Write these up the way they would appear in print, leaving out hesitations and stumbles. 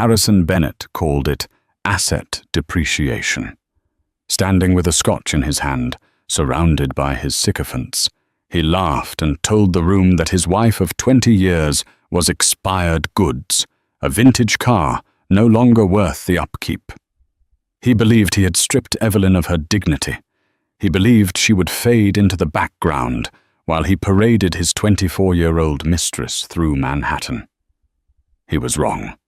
Harrison Bennett called it asset depreciation. Standing with a scotch in his hand, surrounded by his sycophants, he laughed and told the room that his wife of 20 years was expired goods, a vintage car no longer worth the upkeep. He believed he had stripped Evelyn of her dignity. He believed she would fade into the background while he paraded his 24-year-old mistress through Manhattan. He was wrong.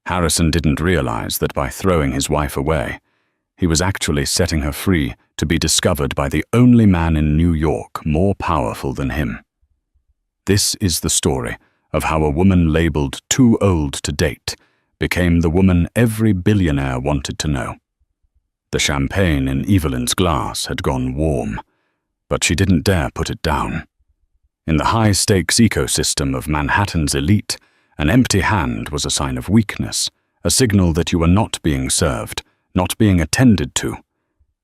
Harrison didn't realize that by throwing his wife away, he was actually setting her free to be discovered by the only man in New York more powerful than him. This is the story of how a woman labeled too old to date became the woman every billionaire wanted to know. The champagne in Evelyn's glass had gone warm, but she didn't dare put it down. In the high-stakes ecosystem of Manhattan's elite, an empty hand was a sign of weakness, a signal that you were not being served, not being attended to,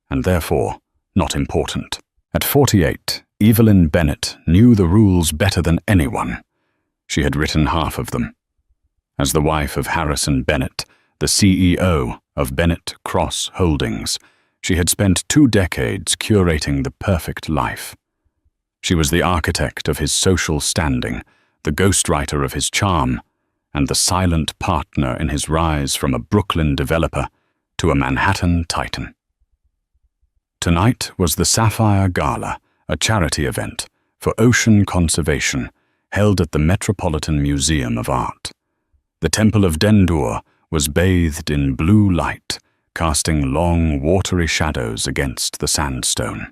and therefore not important. At 48, Evelyn Bennett knew the rules better than anyone. She had written half of them. As the wife of Harrison Bennett, the CEO of Bennett Cross Holdings, she had spent 2 decades curating the perfect life. She was the architect of his social standing, the ghostwriter of his charm, and the silent partner in his rise from a Brooklyn developer to a Manhattan titan. Tonight was the Sapphire Gala, a charity event for ocean conservation held at the Metropolitan Museum of Art. The Temple of Dendur was bathed in blue light, casting long, watery shadows against the sandstone.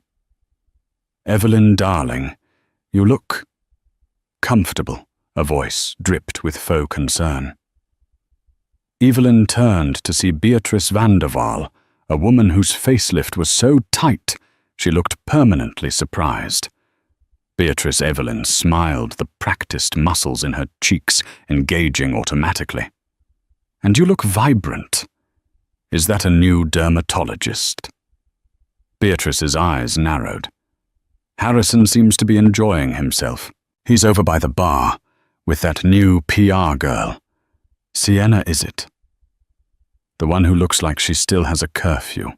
"Evelyn, darling, you look comfortable," a voice dripped with faux concern. Evelyn turned to see Beatrice van der Waal, a woman whose facelift was so tight she looked permanently surprised. Beatrice Evelyn smiled, the practiced muscles in her cheeks engaging automatically. "And you look vibrant. Is that a new dermatologist?" Beatrice's eyes narrowed. "Harrison seems to be enjoying himself. He's over by the bar, with that new PR girl. Sienna, is it? The one who looks like she still has a curfew."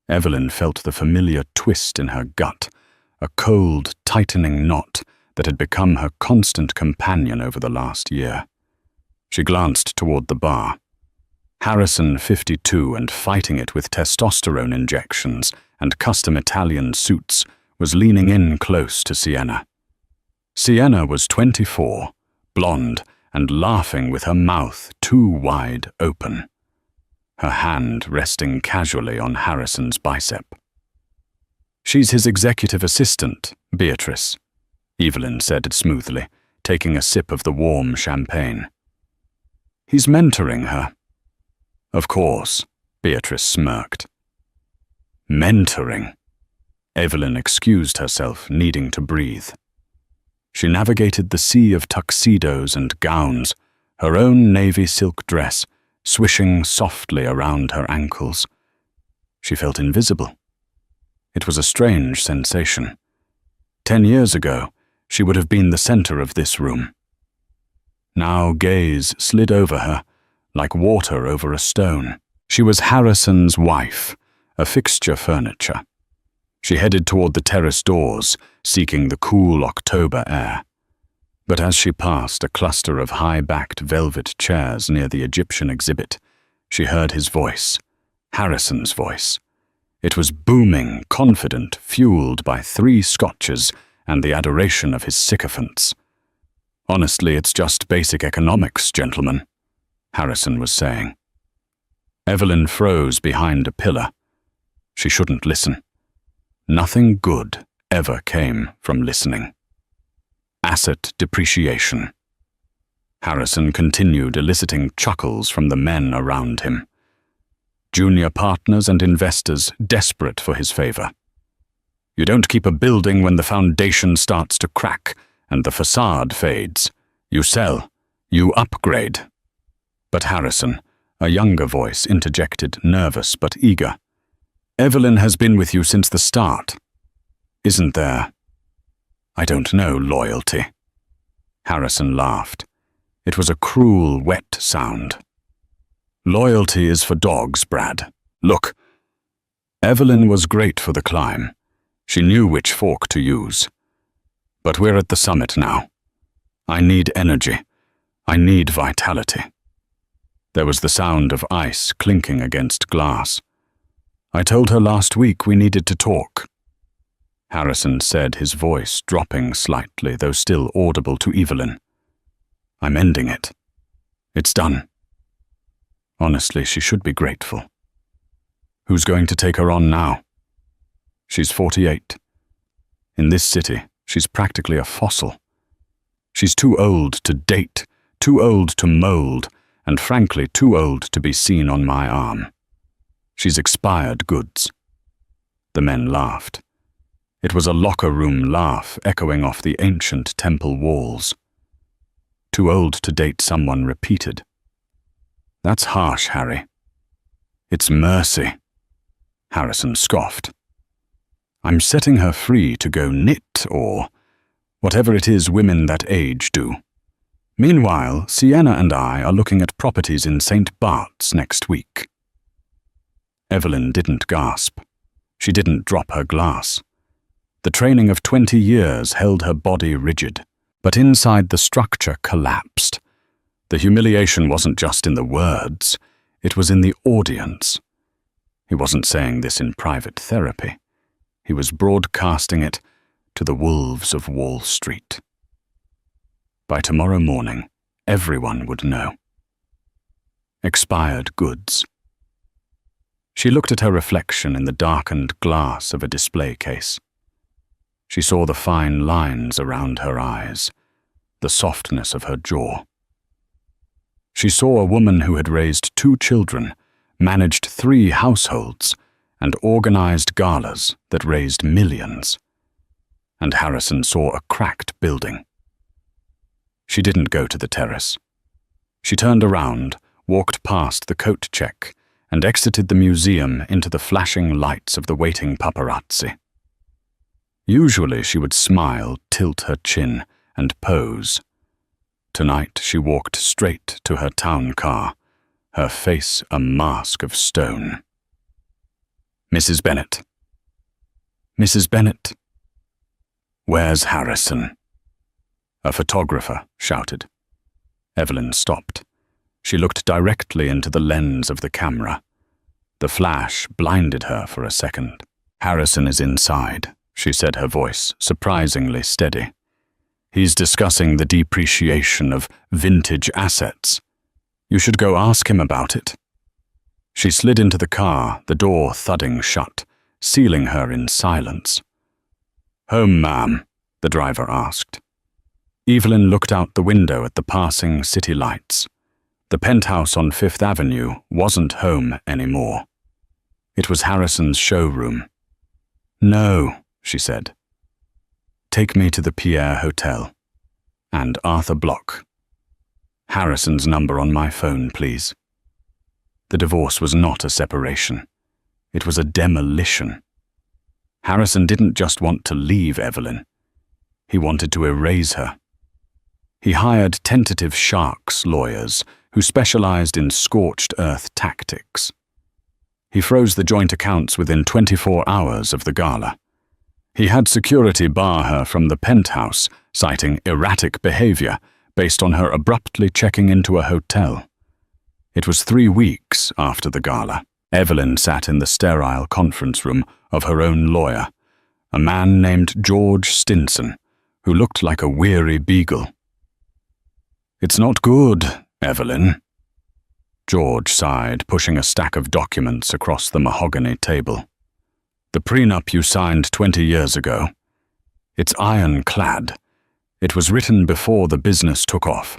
Evelyn felt the familiar twist in her gut, a cold, tightening knot that had become her constant companion over the last year. She glanced toward the bar. Harrison, 52 and fighting it with testosterone injections and custom Italian suits, was leaning in close to Sienna. Sienna was 24, blonde, and laughing with her mouth too wide open, her hand resting casually on Harrison's bicep. "She's his executive assistant, Beatrice," Evelyn said smoothly, taking a sip of the warm champagne. "He's mentoring her." "Of course," Beatrice smirked. "Mentoring?" Evelyn excused herself, needing to breathe. She navigated the sea of tuxedos and gowns, her own navy silk dress swishing softly around her ankles. She felt invisible. It was a strange sensation. 10 years ago, she would have been the center of this room. Now gaze slid over her, like water over a stone. She was Harrison's wife, a fixture furniture. She headed toward the terrace doors, seeking the cool October air. But as she passed a cluster of high-backed velvet chairs near the Egyptian exhibit, she heard his voice, Harrison's voice. It was booming, confident, fueled by 3 scotches and the adoration of his sycophants. "Honestly, it's just basic economics, gentlemen," Harrison was saying. Evelyn froze behind a pillar. She shouldn't listen. Nothing good ever came from listening. Asset depreciation. Harrison continued eliciting chuckles from the men around him. Junior partners and investors desperate for his favor. You don't keep a building when the foundation starts to crack and the facade fades. You sell. You upgrade. But Harrison, a younger voice, interjected, nervous but eager. "Evelyn has been with you since the start. Isn't there, I don't know, loyalty?" Harrison laughed. It was a cruel, wet sound. Loyalty is for dogs, Brad. Look. Evelyn was great for the climb. She knew which fork to use. But we're at the summit now. I need energy. I need vitality. There was the sound of ice clinking against glass. I told her last week we needed to talk. Harrison said, his voice dropping slightly, though still audible to Evelyn. I'm ending it. It's done. Honestly, she should be grateful. Who's going to take her on now? She's 48. In this city, she's practically a fossil. She's too old to date, too old to mold, and frankly too old to be seen on my arm. She's expired goods. The men laughed. It was a locker room laugh echoing off the ancient temple walls. Too old to date someone repeated. That's harsh, Harry. It's mercy. Harrison scoffed. I'm setting her free to go knit or whatever it is women that age do. Meanwhile, Sienna and I are looking at properties in St. Bart's next week. Evelyn didn't gasp. She didn't drop her glass. The training of 20 years held her body rigid, but inside the structure collapsed. The humiliation wasn't just in the words, it was in the audience. He wasn't saying this in private therapy. He was broadcasting it to the wolves of Wall Street. By tomorrow morning, everyone would know. Expired goods. She looked at her reflection in the darkened glass of a display case. She saw the fine lines around her eyes, the softness of her jaw. She saw a woman who had raised 2 children, managed 3 households, and organized galas that raised millions. And Harrison saw a cracked building. She didn't go to the terrace. She turned around, walked past the coat check, and exited the museum into the flashing lights of the waiting paparazzi. Usually she would smile, tilt her chin, and pose. Tonight she walked straight to her town car, her face a mask of stone. Mrs. Bennet. Mrs. Bennet. Where's Harrison? A photographer shouted. Evelyn stopped. She looked directly into the lens of the camera. The flash blinded her for a second. Harrison is inside, she said, her voice surprisingly steady. He's discussing the depreciation of vintage assets. You should go ask him about it. She slid into the car, the door thudding shut, sealing her in silence. Home, ma'am, the driver asked. Evelyn looked out the window at the passing city lights. The penthouse on Fifth Avenue wasn't home anymore. It was Harrison's showroom. No, she said. Take me to the Pierre Hotel. And Arthur Block. Harrison's number on my phone, please. The divorce was not a separation. It was a demolition. Harrison didn't just want to leave Evelyn. He wanted to erase her. He hired tentative sharks lawyers who specialized in scorched earth tactics. He froze the joint accounts within 24 hours of the gala. He had security bar her from the penthouse, citing erratic behavior based on her abruptly checking into a hotel. It was 3 weeks after the gala. Evelyn sat in the sterile conference room of her own lawyer, a man named George Stinson, who looked like a weary beagle. It's not good, Evelyn. George sighed, pushing a stack of documents across the mahogany table. The prenup you signed 20 years ago. It's ironclad. It was written before the business took off.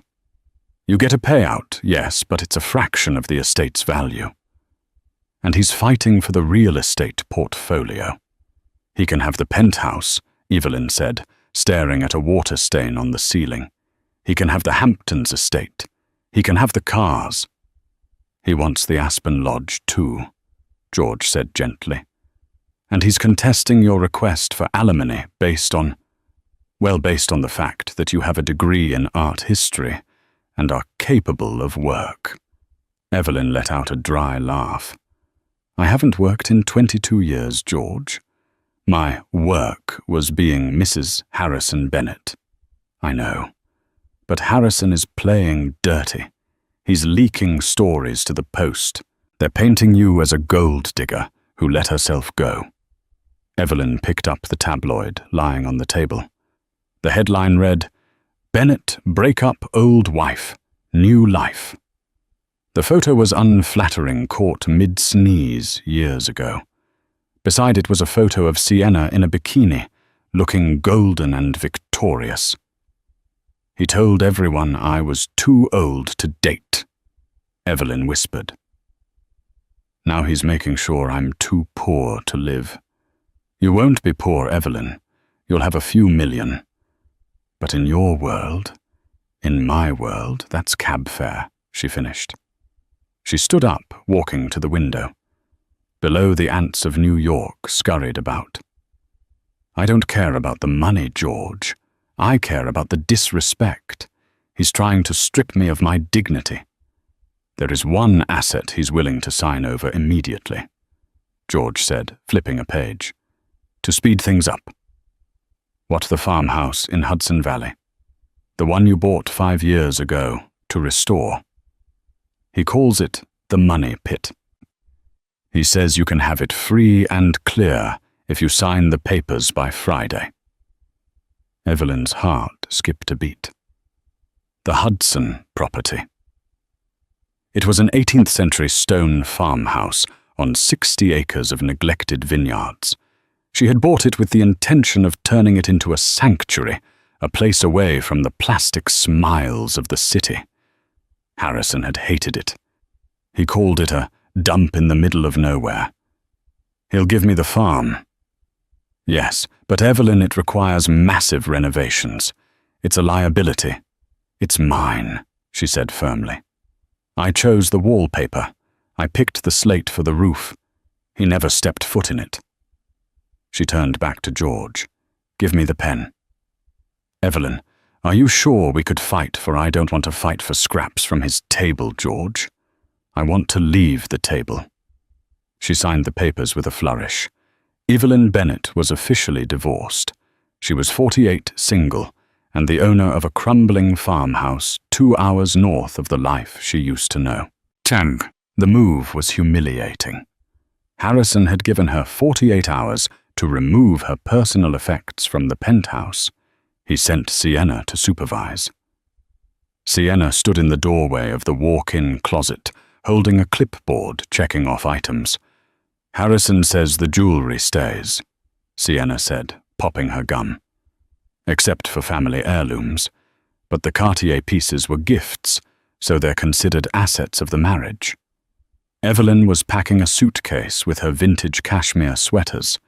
You get a payout, yes, but it's a fraction of the estate's value. And he's fighting for the real estate portfolio. He can have the penthouse, Evelyn said, staring at a water stain on the ceiling. He can have the Hamptons estate. He can have the cars. He wants the Aspen Lodge too, George said gently. And he's contesting your request for alimony based on the fact that you have a degree in art history and are capable of work. Evelyn let out a dry laugh. I haven't worked in 22 years, George. My work was being Mrs. Harrison Bennet. I know. But Harrison is playing dirty. He's leaking stories to the Post. They're painting you as a gold digger who let herself go. Evelyn picked up the tabloid lying on the table. The headline read, "Bennet break up old wife, new life." The photo was unflattering, caught mid-sneeze years ago. Beside it was a photo of Sienna in a bikini, looking golden and victorious. "He told everyone I was too old to date," Evelyn whispered. "Now he's making sure I'm too poor to live." "You won't be poor, Evelyn. You'll have a few million. But in your world, in my world, that's cab fare," she finished. She stood up, walking to the window. Below, the ants of New York scurried about. "I don't care about the money, George. I care about the disrespect. He's trying to strip me of my dignity. There is one asset he's willing to sign over immediately," George said, flipping a page. "To speed things up." "What, the farmhouse in Hudson Valley? The one you bought 5 years ago to restore?" "He calls it the money pit. He says you can have it free and clear if you sign the papers by Friday." Evelyn's heart skipped a beat. The Hudson property. It was an 18th century stone farmhouse on 60 acres of neglected vineyards. She had bought it with the intention of turning it into a sanctuary, a place away from the plastic smiles of the city. Harrison had hated it. He called it a dump in the middle of nowhere. "He'll give me the farm." "Yes, but Evelyn, it requires massive renovations. It's a liability. It's mine," she said firmly. "I chose the wallpaper. I picked the slate for the roof. He never stepped foot in it." She turned back to George. "Give me the pen." "Evelyn, are you sure we could fight, for I don't want to fight for scraps from his table, George. I want to leave the table." She signed the papers with a flourish. Evelyn Bennet was officially divorced. She was 48, single, and the owner of a crumbling farmhouse 2 hours north of the life she used to know. Tang. The move was humiliating. Harrison had given her 48 hours to remove her personal effects from the penthouse. He sent Sienna to supervise. Sienna stood in the doorway of the walk-in closet, holding a clipboard checking off items. "Harrison says the jewelry stays," Sienna said, popping her gum. "Except for family heirlooms. But the Cartier pieces were gifts, so they're considered assets of the marriage." Evelyn was packing a suitcase with her vintage cashmere sweaters.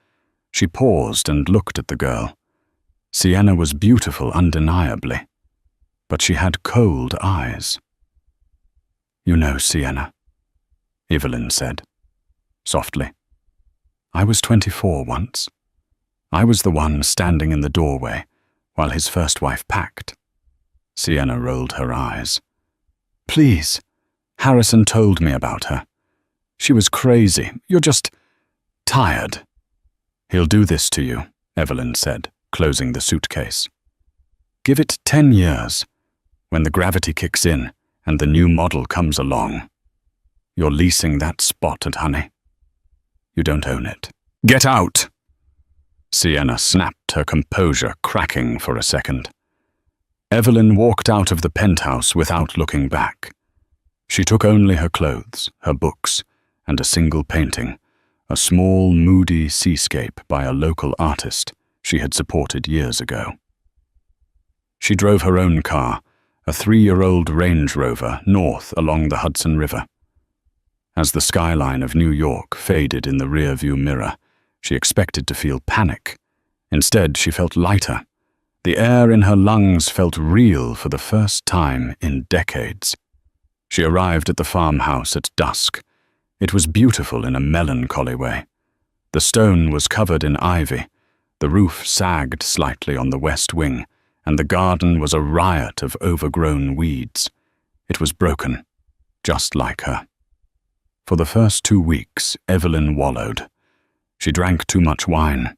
She paused and looked at the girl. Sienna was beautiful undeniably, but she had cold eyes. "You know, Sienna," Evelyn said, softly. "I was 24 once. I was the one standing in the doorway while his first wife packed." Sienna rolled her eyes. "Please, Harrison told me about her. She was crazy. You're just tired." "He'll do this to you," Evelyn said, closing the suitcase. "Give it 10 years. When the gravity kicks in and the new model comes along, you're leasing that spot at Honey. You don't own it." "Get out!" Sienna snapped, her composure cracking for a second. Evelyn walked out of the penthouse without looking back. She took only her clothes, her books, and a single painting, a small, moody seascape by a local artist she had supported years ago. She drove her own car, a 3-year-old Range Rover, north along the Hudson River. As the skyline of New York faded in the rearview mirror, she expected to feel panic. Instead, she felt lighter. The air in her lungs felt real for the first time in decades. She arrived at the farmhouse at dusk. It was beautiful in a melancholy way. The stone was covered in ivy, the roof sagged slightly on the west wing, and the garden was a riot of overgrown weeds. It was broken, just like her. For the first 2 weeks, Evelyn wallowed. She drank too much wine.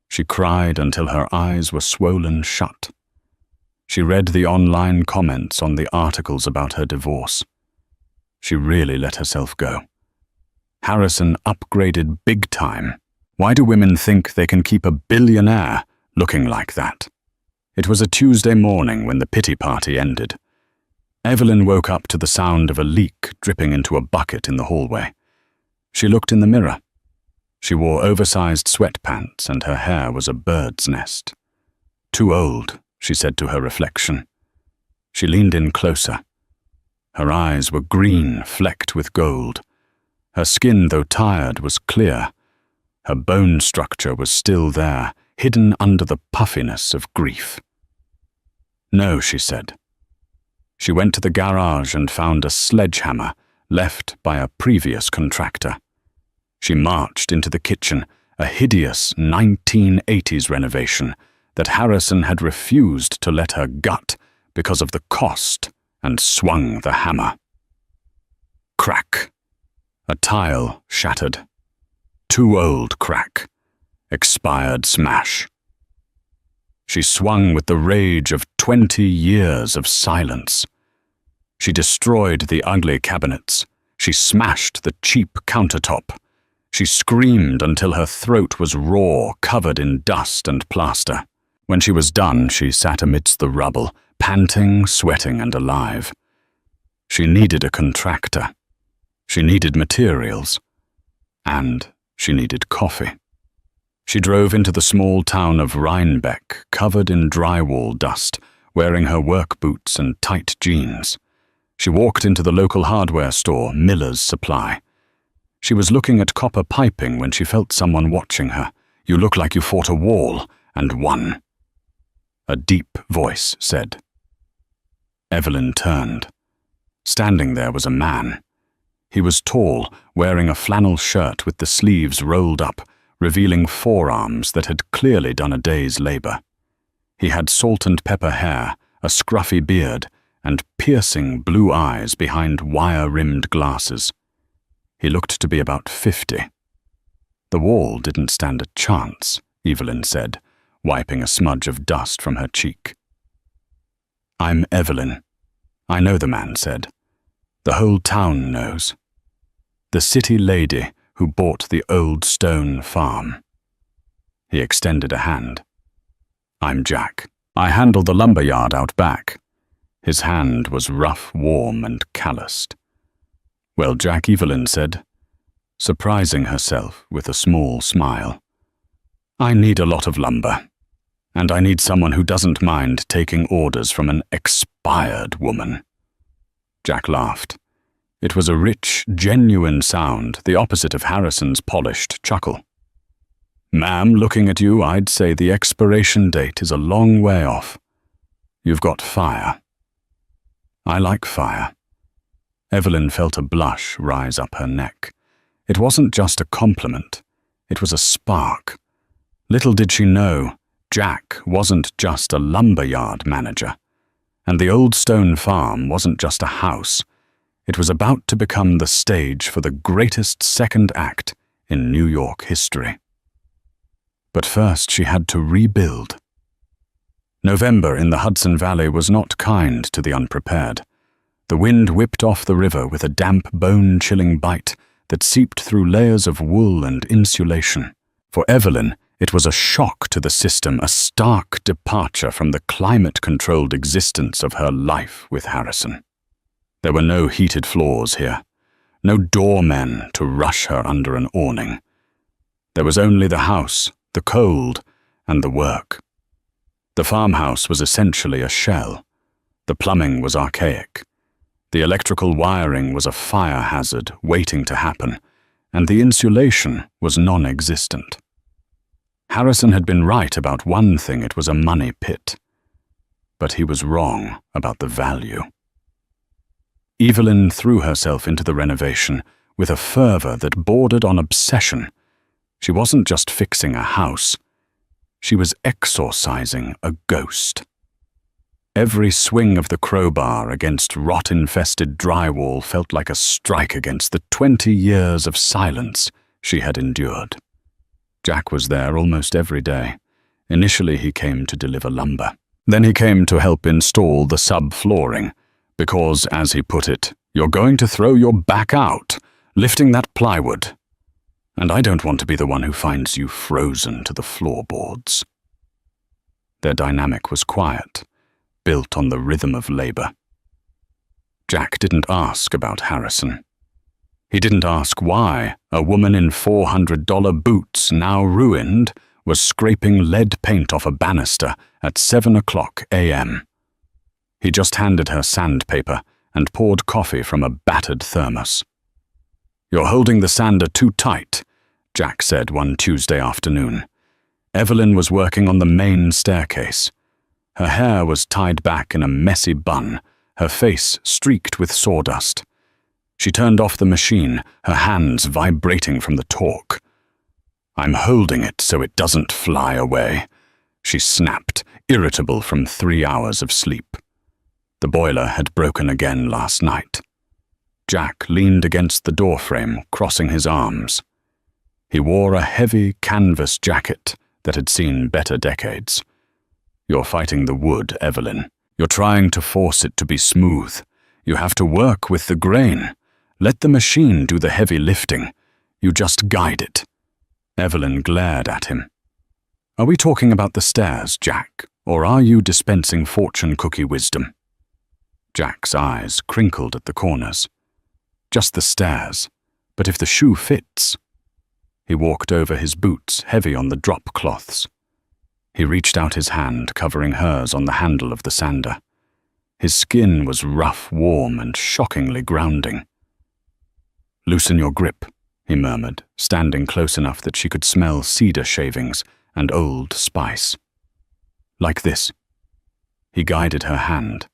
She cried until her eyes were swollen shut. She read the online comments on the articles about her divorce. She really let herself go. Harrison upgraded big time. Why do women think they can keep a billionaire looking like that? It was a Tuesday morning when the pity party ended. Evelyn woke up to the sound of a leak dripping into a bucket in the hallway. She looked in the mirror. She wore oversized sweatpants and her hair was a bird's nest. "Too old," she said to her reflection. She leaned in closer. Her eyes were green, flecked with gold. Her skin, though tired, was clear. Her bone structure was still there, hidden under the puffiness of grief. "No," she said. She went to the garage and found a sledgehammer left by a previous contractor. She marched into the kitchen, a hideous 1980s renovation that Harrison had refused to let her gut because of the cost, and swung the hammer. Crack. A tile shattered. Too old crack. Expired smash. She swung with the rage of 20 years of silence. She destroyed the ugly cabinets. She smashed the cheap countertop. She screamed until her throat was raw, covered in dust and plaster. When she was done, she sat amidst the rubble, panting, sweating, and alive. She needed a contractor. She needed materials. And she needed coffee. She drove into the small town of Rhinebeck, covered in drywall dust, wearing her work boots and tight jeans. She walked into the local hardware store, Miller's Supply. She was looking at copper piping when she felt someone watching her. "You look like you fought a wall, and won." A deep voice said. Evelyn turned. Standing there was a man. He was tall, wearing a flannel shirt with the sleeves rolled up, revealing forearms that had clearly done a day's labor. He had salt and pepper hair, a scruffy beard, and piercing blue eyes behind wire-rimmed glasses. He looked to be about 50. The wall didn't stand a chance, Evelyn said, wiping a smudge of dust from her cheek. "I'm Evelyn." "I know," the man said. "The whole town knows. The city lady who bought the old stone farm." He extended a hand. "I'm Jack. I handle the lumber yard out back." His hand was rough, warm, and calloused. "Well, Jack," Evelyn said, surprising herself with a small smile. "I need a lot of lumber, and I need someone who doesn't mind taking orders from an expired woman." Jack laughed. It was a rich, genuine sound, the opposite of Harrison's polished chuckle. "Ma'am, looking at you, I'd say the expiration date is a long way off. You've got fire." "I like fire." Evelyn felt a blush rise up her neck. It wasn't just a compliment. It was a spark. Little did she know, Jack wasn't just a lumberyard manager. And the old stone farm wasn't just a house. It was about to become the stage for the greatest second act in New York history. But first she had to rebuild. November in the Hudson Valley was not kind to the unprepared. The wind whipped off the river with a damp, bone-chilling bite that seeped through layers of wool and insulation. For Evelyn, it was a shock to the system, a stark departure from the climate-controlled existence of her life with Harrison. There were no heated floors here, no doormen to rush her under an awning. There was only the house, the cold, and the work. The farmhouse was essentially a shell. The plumbing was archaic. The electrical wiring was a fire hazard waiting to happen, and the insulation was non-existent. Harrison had been right about one thing: it was a money pit. But he was wrong about the value. Evelyn threw herself into the renovation with a fervor that bordered on obsession. She wasn't just fixing a house. She was exorcising a ghost. Every swing of the crowbar against rot-infested drywall felt like a strike against the 20 years of silence she had endured. Jack was there almost every day. Initially, he came to deliver lumber. Then he came to help install the subflooring, because, as he put it, "You're going to throw your back out, lifting that plywood. And I don't want to be the one who finds you frozen to the floorboards." Their dynamic was quiet, built on the rhythm of labor. Jack didn't ask about Harrison. He didn't ask why a woman in $400 boots, now ruined, was scraping lead paint off a banister at 7 a.m. He just handed her sandpaper and poured coffee from a battered thermos. "You're holding the sander too tight," Jack said one Tuesday afternoon. Evelyn was working on the main staircase. Her hair was tied back in a messy bun, her face streaked with sawdust. She turned off the machine, her hands vibrating from the torque. "I'm holding it so it doesn't fly away," she snapped, irritable from 3 hours of sleep. The boiler had broken again last night. Jack leaned against the doorframe, crossing his arms. He wore a heavy canvas jacket that had seen better decades. "You're fighting the wood, Evelyn. You're trying to force it to be smooth. You have to work with the grain. Let the machine do the heavy lifting. You just guide it." Evelyn glared at him. "Are we talking about the stairs, Jack, or are you dispensing fortune cookie wisdom?" Jack's eyes crinkled at the corners. "Just the stairs, but if the shoe fits." He walked over his boots, heavy on the drop cloths. He reached out his hand, covering hers on the handle of the sander. His skin was rough, warm, and shockingly grounding. "Loosen your grip," he murmured, standing close enough that she could smell cedar shavings and old spice. "Like this." He guided her hand.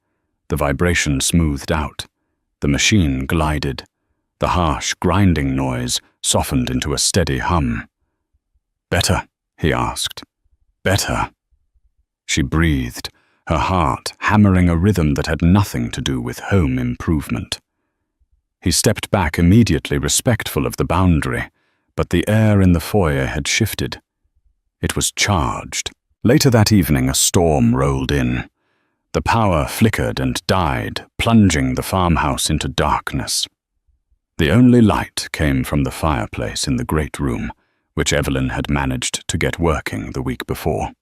The vibration smoothed out. The machine glided. The harsh, grinding noise softened into a steady hum. "Better?" he asked. "Better?" She breathed, her heart hammering a rhythm that had nothing to do with home improvement. He stepped back immediately, respectful of the boundary, but the air in the foyer had shifted. It was charged. Later that evening, a storm rolled in. The power flickered and died, plunging the farmhouse into darkness. The only light came from the fireplace in the great room, which Evelyn had managed to get working the week before.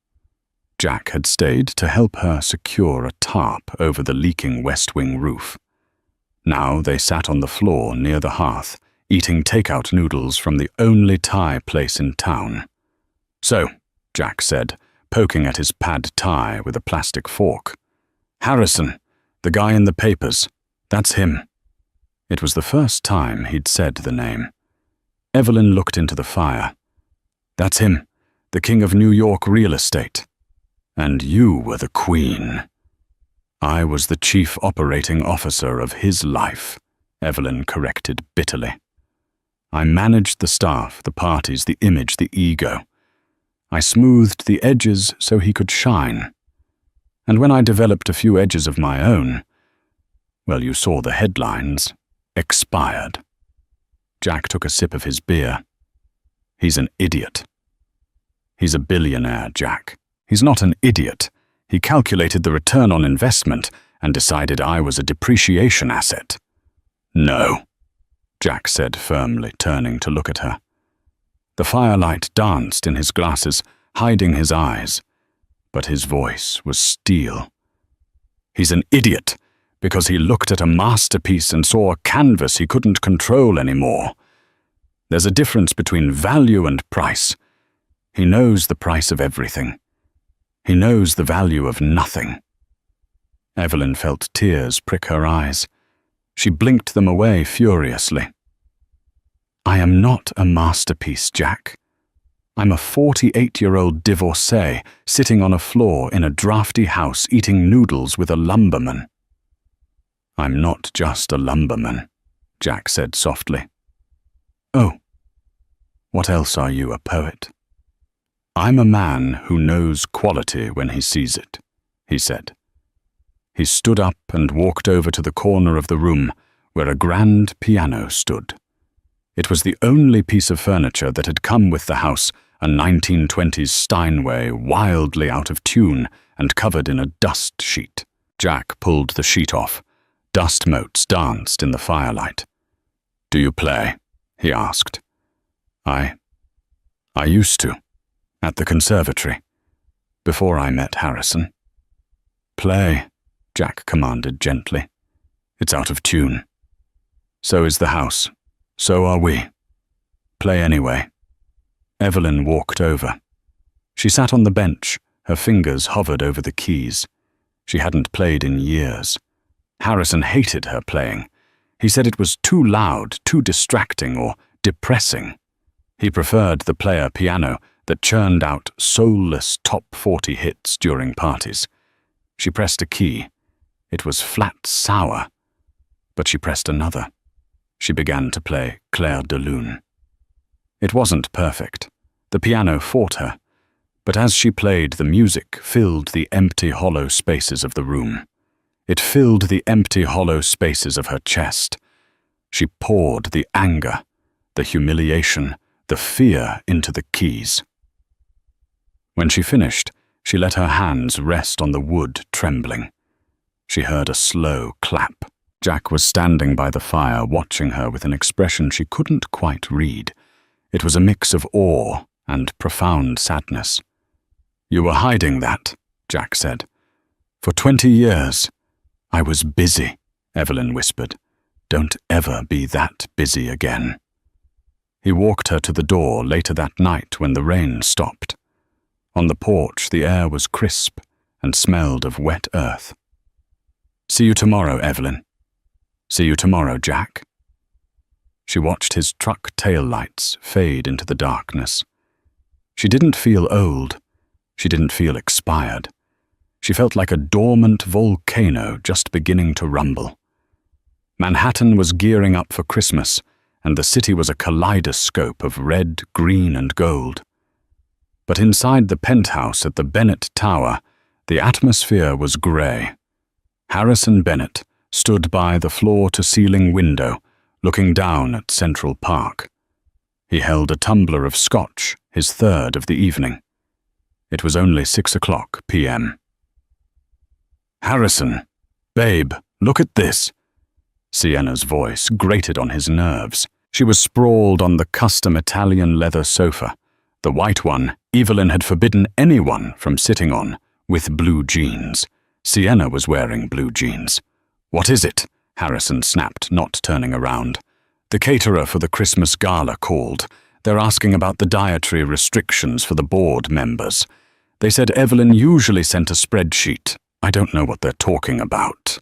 Jack had stayed to help her secure a tarp over the leaking West Wing roof. Now they sat on the floor near the hearth, eating takeout noodles from the only Thai place in town. "So," Jack said, poking at his pad thai with a plastic fork. "Harrison, the guy in the papers, that's him." It was the first time he'd said the name. Evelyn looked into the fire. "That's him, the king of New York real estate. And you were the queen." "I was the chief operating officer of his life," Evelyn corrected bitterly. "I managed the staff, the parties, the image, the ego. I smoothed the edges so he could shine. And when I developed a few edges of my own, well, you saw the headlines, expired." Jack took a sip of his beer. "He's an idiot." "He's a billionaire, Jack. He's not an idiot. He calculated the return on investment and decided I was a depreciation asset." "No," Jack said firmly, turning to look at her. The firelight danced in his glasses, hiding his eyes, but his voice was steel. "He's an idiot because he looked at a masterpiece and saw a canvas he couldn't control anymore. There's a difference between value and price. He knows the price of everything. He knows the value of nothing." Evelyn felt tears prick her eyes. She blinked them away furiously. "I am not a masterpiece, Jack. I'm a 48-year-old divorcee sitting on a floor in a drafty house eating noodles with a lumberman." "I'm not just a lumberman," Jack said softly. "Oh, what else are you, a poet?" "I'm a man who knows quality when he sees it," he said. He stood up and walked over to the corner of the room where a grand piano stood. It was the only piece of furniture that had come with the house, a 1920s Steinway wildly out of tune and covered in a dust sheet. Jack pulled the sheet off. Dust motes danced in the firelight. "Do you play?" he asked. I used to, at the conservatory, before I met Harrison." "Play," Jack commanded gently. "It's out of tune. So is the house. So are we. Play anyway." Evelyn walked over. She sat on the bench, her fingers hovered over the keys. She hadn't played in years. Harrison hated her playing. He said it was too loud, too distracting, or depressing. He preferred the player piano that churned out soulless top 40 hits during parties. She pressed a key. It was flat sour. But she pressed another. She began to play Clair de Lune. It wasn't perfect. The piano fought her. But as she played, the music filled the empty, hollow spaces of the room. It filled the empty, hollow spaces of her chest. She poured the anger, the humiliation, the fear into the keys. When she finished, she let her hands rest on the wood, trembling. She heard a slow clap. Jack was standing by the fire, watching her with an expression she couldn't quite read. It was a mix of awe and profound sadness. "You were hiding that," Jack said. "For 20 years. I was busy," Evelyn whispered. "Don't ever be that busy again." He walked her to the door later that night when the rain stopped. On the porch, the air was crisp and smelled of wet earth. "See you tomorrow, Evelyn." "See you tomorrow, Jack." She watched his truck taillights fade into the darkness. She didn't feel old. She didn't feel expired. She felt like a dormant volcano just beginning to rumble. Manhattan was gearing up for Christmas, and the city was a kaleidoscope of red, green, and gold. But inside the penthouse at the Bennett Tower, the atmosphere was grey. Harrison Bennett stood by the floor-to-ceiling window, looking down at Central Park. He held a tumbler of scotch, his third of the evening. It was only 6:00 p.m. "Harrison, babe, look at this." Sienna's voice grated on his nerves. She was sprawled on the custom Italian leather sofa, the white one Evelyn had forbidden anyone from sitting on, with blue jeans. Sienna was wearing blue jeans. "What is it?" Harrison snapped, not turning around. "The caterer for the Christmas gala called. They're asking about the dietary restrictions for the board members. They said Evelyn usually sent a spreadsheet. I don't know what they're talking about.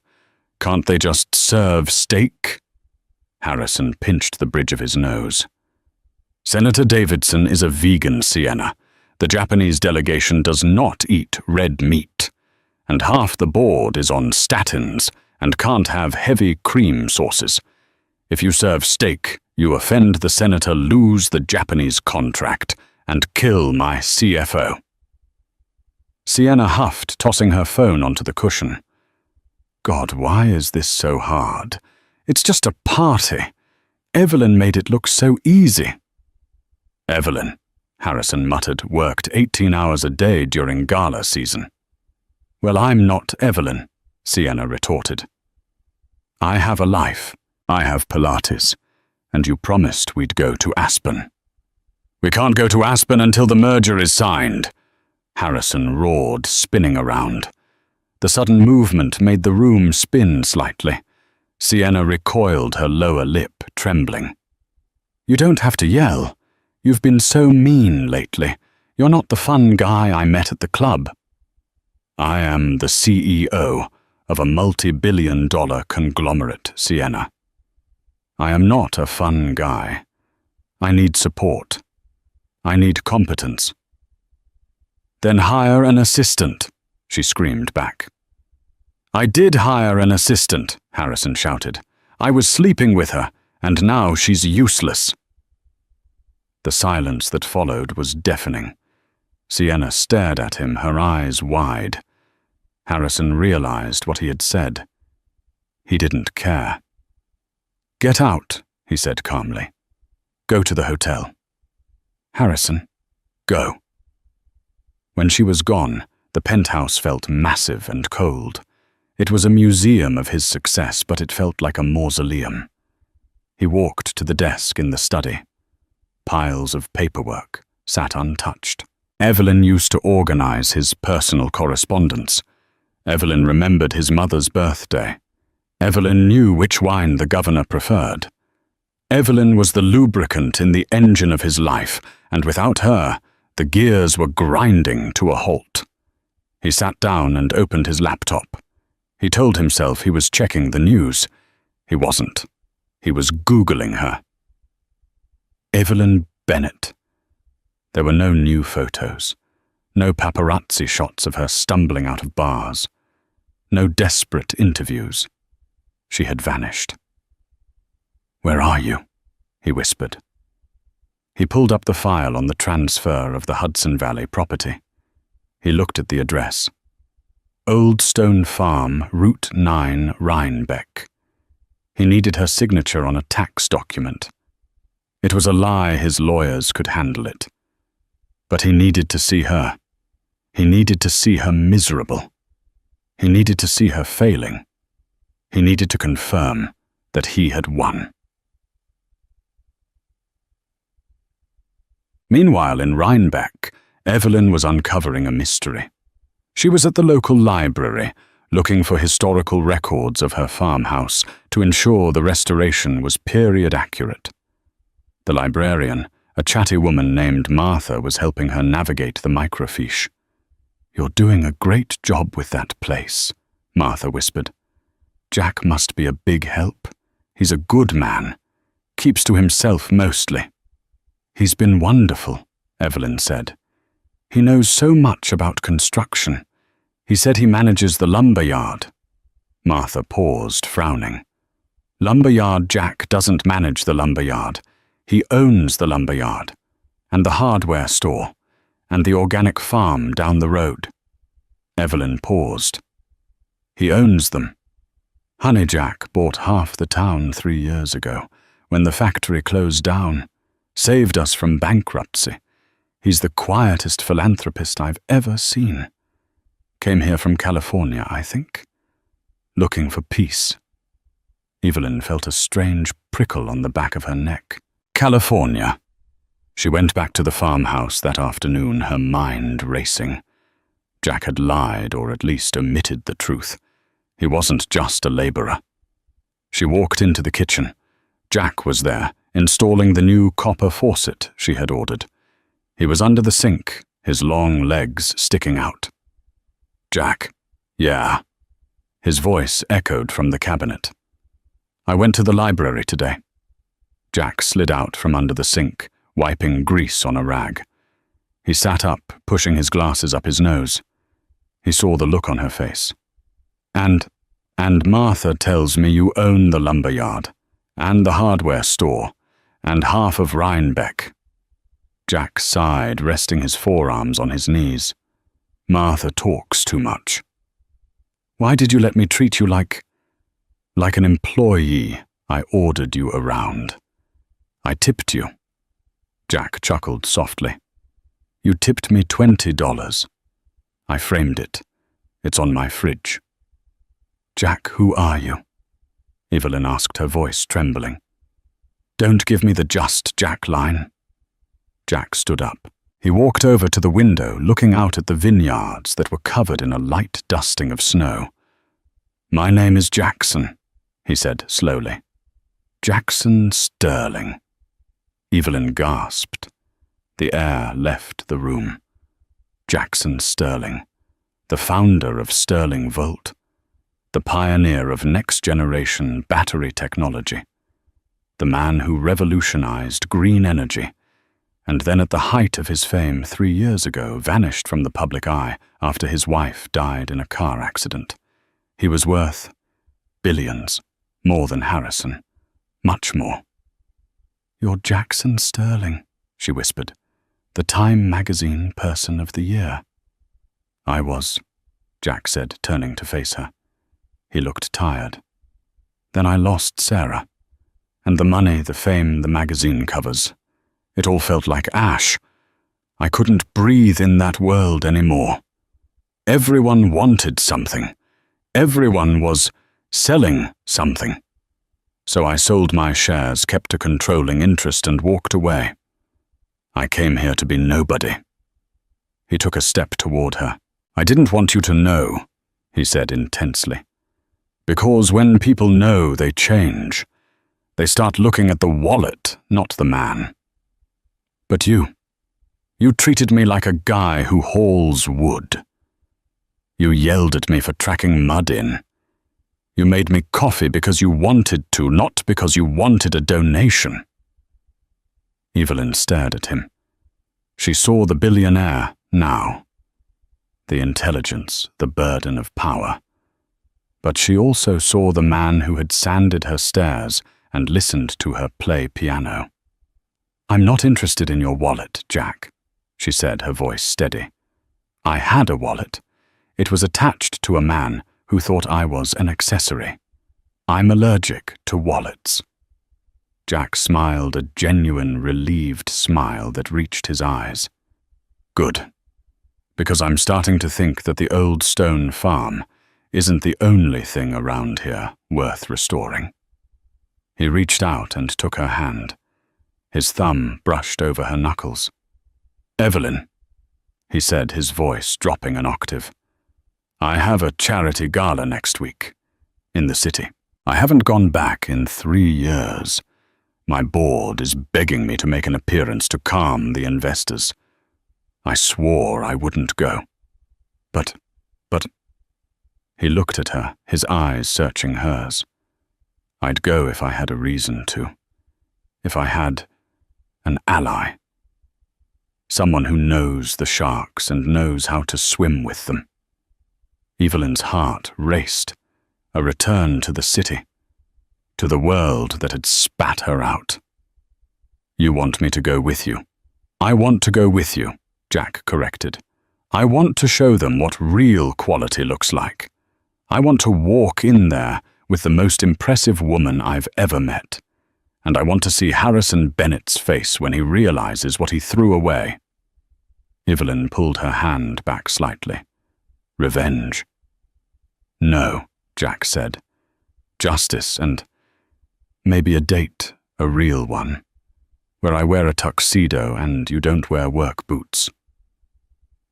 Can't they just serve steak?" Harrison pinched the bridge of his nose. "Senator Davidson is a vegan, Sienna. The Japanese delegation does not eat red meat. And half the board is on statins and can't have heavy cream sauces. If you serve steak, you offend the senator, lose the Japanese contract, and kill my CFO." Sienna huffed, tossing her phone onto the cushion. "God, why is this so hard? It's just a party. Evelyn made it look so easy." "Evelyn," Harrison muttered, "worked 18 hours a day during gala season." "Well, I'm not Evelyn," Sienna retorted. "I have a life. I have Pilates. And you promised we'd go to Aspen." "We can't go to Aspen until the merger is signed," Harrison roared, spinning around. The sudden movement made the room spin slightly. Sienna recoiled, her lower lip trembling. "You don't have to yell. You've been so mean lately. You're not the fun guy I met at the club." "I am the CEO of a multi-billion-dollar conglomerate, Sienna. I am not a fun guy. I need support. I need competence." "Then hire an assistant," she screamed back. "I did hire an assistant," Harrison shouted. "I was sleeping with her, and now she's useless." The silence that followed was deafening. Sienna stared at him, her eyes wide. Harrison realized what he had said. He didn't care. "Get out," he said calmly. "Go to the hotel." "Harrison, go." When she was gone, the penthouse felt massive and cold. It was a museum of his success, but it felt like a mausoleum. He walked to the desk in the study. Piles of paperwork sat untouched. Evelyn used to organize his personal correspondence. Evelyn remembered his mother's birthday. Evelyn knew which wine the governor preferred. Evelyn was the lubricant in the engine of his life, and without her, the gears were grinding to a halt. He sat down and opened his laptop. He told himself he was checking the news. He wasn't. He was Googling her. Evelyn Bennett. There were no new photos, no paparazzi shots of her stumbling out of bars, no desperate interviews. She had vanished. "Where are you?" he whispered. He pulled up the file on the transfer of the Hudson Valley property. He looked at the address. Old Stone Farm, Route 9, Rhinebeck. He needed her signature on a tax document. It was a lie his lawyers could handle it. But he needed to see her. He needed to see her miserable. He needed to see her failing. He needed to confirm that he had won. Meanwhile, in Rhinebeck, Evelyn was uncovering a mystery. She was at the local library, looking for historical records of her farmhouse to ensure the restoration was period accurate. The librarian, a chatty woman named Martha, was helping her navigate the microfiche. "You're doing a great job with that place," Martha whispered. "Jack must be a big help. He's a good man. Keeps to himself mostly." "He's been wonderful," Evelyn said. "He knows so much about construction. He said he manages the lumber yard." Martha paused, frowning. "Lumberyard Jack doesn't manage the lumber yard. He owns the lumber yard, and the hardware store, and the organic farm down the road." Evelyn paused. "He owns them. Honey Jack bought half the town 3 years ago, when the factory closed down. Saved us from bankruptcy. He's the quietest philanthropist I've ever seen. Came here from California, I think. Looking for peace." Evelyn felt a strange prickle on the back of her neck. California. She went back to the farmhouse that afternoon, her mind racing. Jack had lied, or at least omitted the truth. He wasn't just a laborer. She walked into the kitchen. Jack was there, installing the new copper faucet she had ordered. He was under the sink, his long legs sticking out. "Jack." "Yeah." His voice echoed from the cabinet. "I went to the library today." Jack slid out from under the sink, wiping grease on a rag. He sat up, pushing his glasses up his nose. He saw the look on her face. And Martha tells me you own the lumber yard, and the hardware store, and half of Rhinebeck." Jack sighed, resting his forearms on his knees. "Martha talks too much." "Why did you let me treat you like an employee? I ordered you around. I tipped you." Jack chuckled softly. "You tipped me $20. I framed it. It's on my fridge." "Jack, who are you?" Evelyn asked, her voice trembling. "Don't give me the just Jack line." Jack stood up. He walked over to the window, looking out at the vineyards that were covered in a light dusting of snow. "My name is Jackson," he said slowly. "Jackson Sterling." Evelyn gasped. The air left the room. Jackson Sterling, the founder of Sterling Volt, the pioneer of next-generation battery technology, the man who revolutionized green energy, and then at the height of his fame 3 years ago vanished from the public eye after his wife died in a car accident. He was worth billions, more than Harrison, much more. "You're Jackson Sterling," she whispered, "the Time magazine Person of the Year." "I was," Jack said, turning to face her. He looked tired. Then I lost Sarah. And the money, the fame, the magazine covers. It all felt like ash. I couldn't breathe in that world anymore. Everyone wanted something. Everyone was selling something. So I sold my shares, kept a controlling interest, and walked away. I came here to be nobody. He took a step toward her. I didn't want you to know, he said intensely. Because when people know, they change. They start looking at the wallet, not the man. But you treated me like a guy who hauls wood. You yelled at me for tracking mud in. You made me coffee because you wanted to, not because you wanted a donation. Evelyn stared at him. She saw the billionaire now. The intelligence, the burden of power. But she also saw the man who had sanded her stairs and listened to her play piano. I'm not interested in your wallet, Jack, she said, her voice steady. I had a wallet. It was attached to a man who thought I was an accessory. I'm allergic to wallets. Jack smiled, a genuine, relieved smile that reached his eyes. Good. Because I'm starting to think that the old stone farm isn't the only thing around here worth restoring. He reached out and took her hand. His thumb brushed over her knuckles. Evelyn, he said, his voice dropping an octave. I have a charity gala next week, in the city. I haven't gone back in 3 years. My board is begging me to make an appearance to calm the investors. I swore I wouldn't go. But... He looked at her, his eyes searching hers. I'd go if I had a reason to. If I had an ally. Someone who knows the sharks and knows how to swim with them. Evelyn's heart raced. A return to the city. To the world that had spat her out. You want me to go with you? I want to go with you, Jack corrected. I want to show them what real quality looks like. I want to walk in there with the most impressive woman I've ever met. And I want to see Harrison Bennett's face when he realizes what he threw away. Evelyn pulled her hand back slightly. Revenge. No, Jack said. Justice and maybe a date, a real one, where I wear a tuxedo and you don't wear work boots.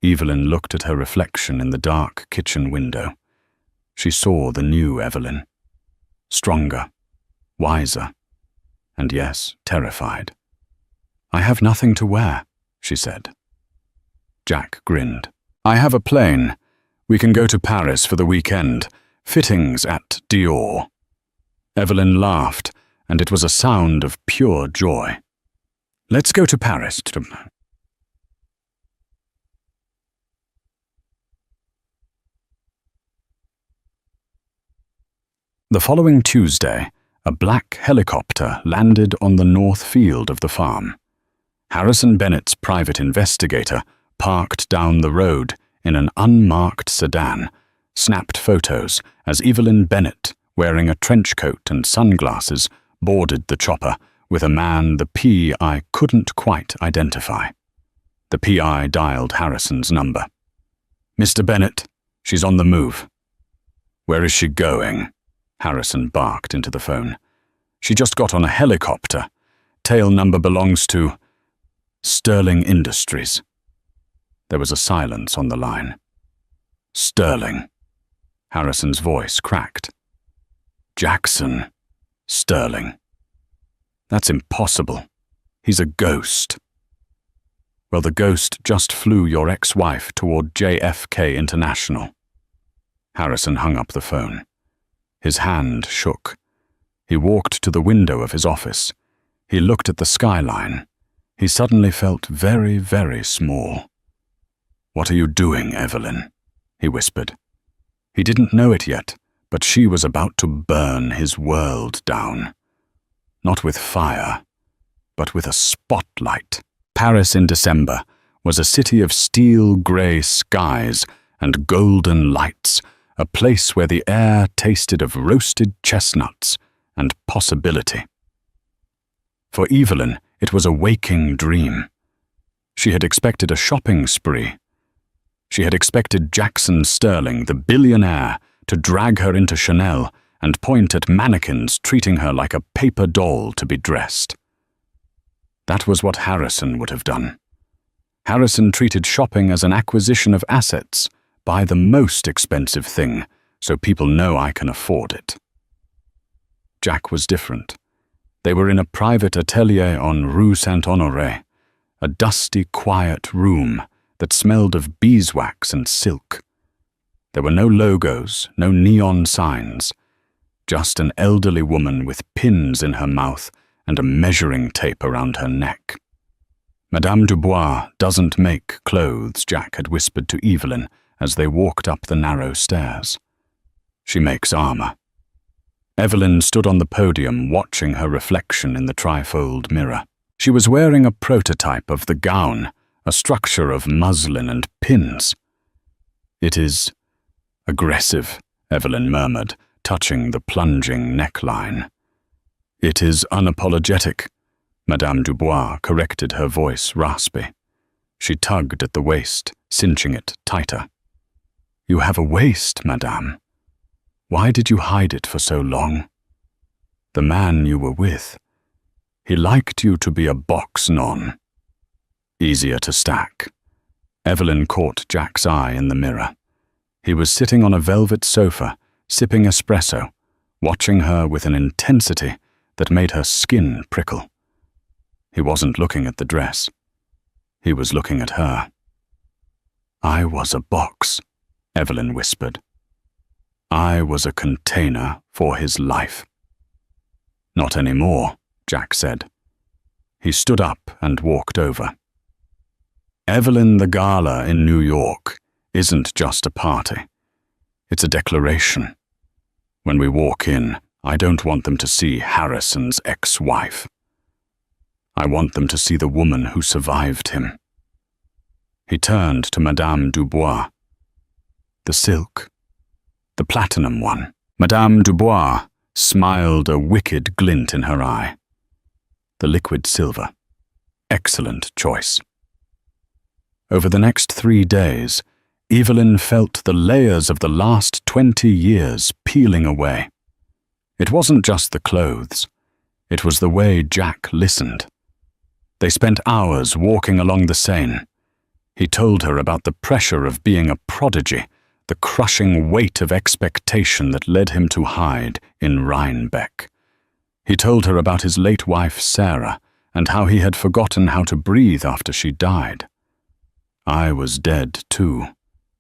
Evelyn looked at her reflection in the dark kitchen window. She saw the new Evelyn. Stronger, wiser, and yes, terrified. I have nothing to wear, she said. Jack grinned. I have a plane. We can go to Paris for the weekend. Fittings at Dior. Evelyn laughed, and it was a sound of pure joy. Let's go to Paris. The following Tuesday, a black helicopter landed on the north field of the farm. Harrison Bennett's private investigator parked down the road in an unmarked sedan, snapped photos as Evelyn Bennett, wearing a trench coat and sunglasses, boarded the chopper with a man the PI couldn't quite identify. The PI dialed Harrison's number. Mr. Bennett, she's on the move. Where is she going? Harrison barked into the phone. She just got on a helicopter. Tail number belongs to Sterling Industries. There was a silence on the line. Sterling. Harrison's voice cracked. Jackson Sterling. That's impossible. He's a ghost. Well, the ghost just flew your ex-wife toward JFK International. Harrison hung up the phone. His hand shook. He walked to the window of his office. He looked at the skyline. He suddenly felt very, very small. What are you doing, Evelyn? He whispered. He didn't know it yet, but she was about to burn his world down. Not with fire, but with a spotlight. Paris in December was a city of steel-grey skies and golden lights, a place where the air tasted of roasted chestnuts and possibility. For Evelyn, it was a waking dream. She had expected a shopping spree. She had expected Jackson Sterling, the billionaire, to drag her into Chanel and point at mannequins treating her like a paper doll to be dressed. That was what Harrison would have done. Harrison treated shopping as an acquisition of assets. Buy the most expensive thing, so people know I can afford it. Jack was different. They were in a private atelier on Rue Saint-Honoré, a dusty, quiet room that smelled of beeswax and silk. There were no logos, no neon signs, just an elderly woman with pins in her mouth and a measuring tape around her neck. Madame Dubois doesn't make clothes, Jack had whispered to Evelyn as they walked up the narrow stairs. She makes armor. Evelyn stood on the podium watching her reflection in the trifold mirror. She was wearing a prototype of the gown, a structure of muslin and pins. It is aggressive, Evelyn murmured, touching the plunging neckline. It is unapologetic, Madame Dubois corrected, her voice raspy. She tugged at the waist, cinching it tighter. You have a waist, madame. Why did you hide it for so long? The man you were with, he liked you to be a box non. Easier to stack. Evelyn caught Jack's eye in the mirror. He was sitting on a velvet sofa, sipping espresso, watching her with an intensity that made her skin prickle. He wasn't looking at the dress. He was looking at her. I was a box, Evelyn whispered. I was a container for his life. Not anymore, Jack said. He stood up and walked over. Evelyn, the gala in New York isn't just a party. It's a declaration. When we walk in, I don't want them to see Harrison's ex-wife. I want them to see the woman who survived him. He turned to Madame Dubois. The silk. The platinum one. Madame Dubois smiled, a wicked glint in her eye. The liquid silver. Excellent choice. Over the next 3 days, Evelyn felt the layers of the last 20 years peeling away. It wasn't just the clothes. It was the way Jack listened. They spent hours walking along the Seine. He told her about the pressure of being a prodigy, the crushing weight of expectation that led him to hide in Rhinebeck. He told her about his late wife, Sarah, and how he had forgotten how to breathe after she died. I was dead, too,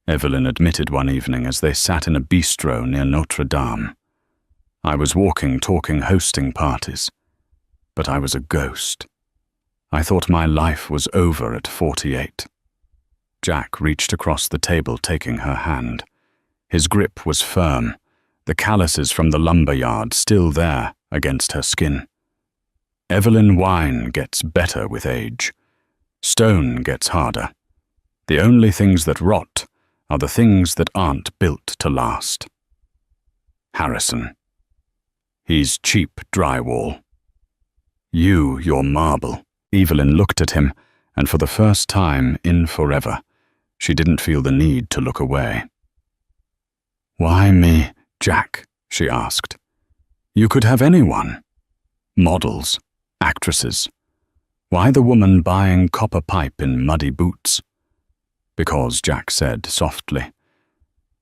Evelyn admitted one evening as they sat in a bistro near Notre Dame. I was walking, talking, hosting parties. But I was a ghost. I thought my life was over at 48. Jack reached across the table, taking her hand. His grip was firm, the calluses from the lumber yard still there against her skin. Evelyn, wine gets better with age. Stone gets harder. The only things that rot are the things that aren't built to last. Harrison. He's cheap drywall. You're marble. Evelyn looked at him, and for the first time in forever, she didn't feel the need to look away. Why me, Jack? She asked. You could have anyone. Models, actresses. Why the woman buying copper pipe in muddy boots? Because, Jack said softly,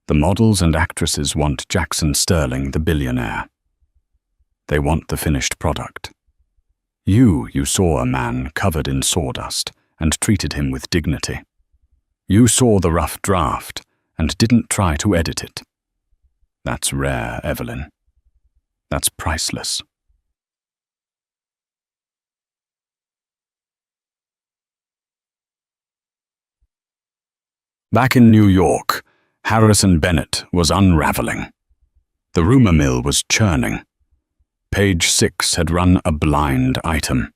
the models and actresses want Jackson Sterling, the billionaire. They want the finished product. You saw a man covered in sawdust and treated him with dignity. You saw the rough draft and didn't try to edit it. That's rare, Evelyn. That's priceless. Back in New York, Harrison Bennett was unraveling. The rumor mill was churning. Page 6 had run a blind item.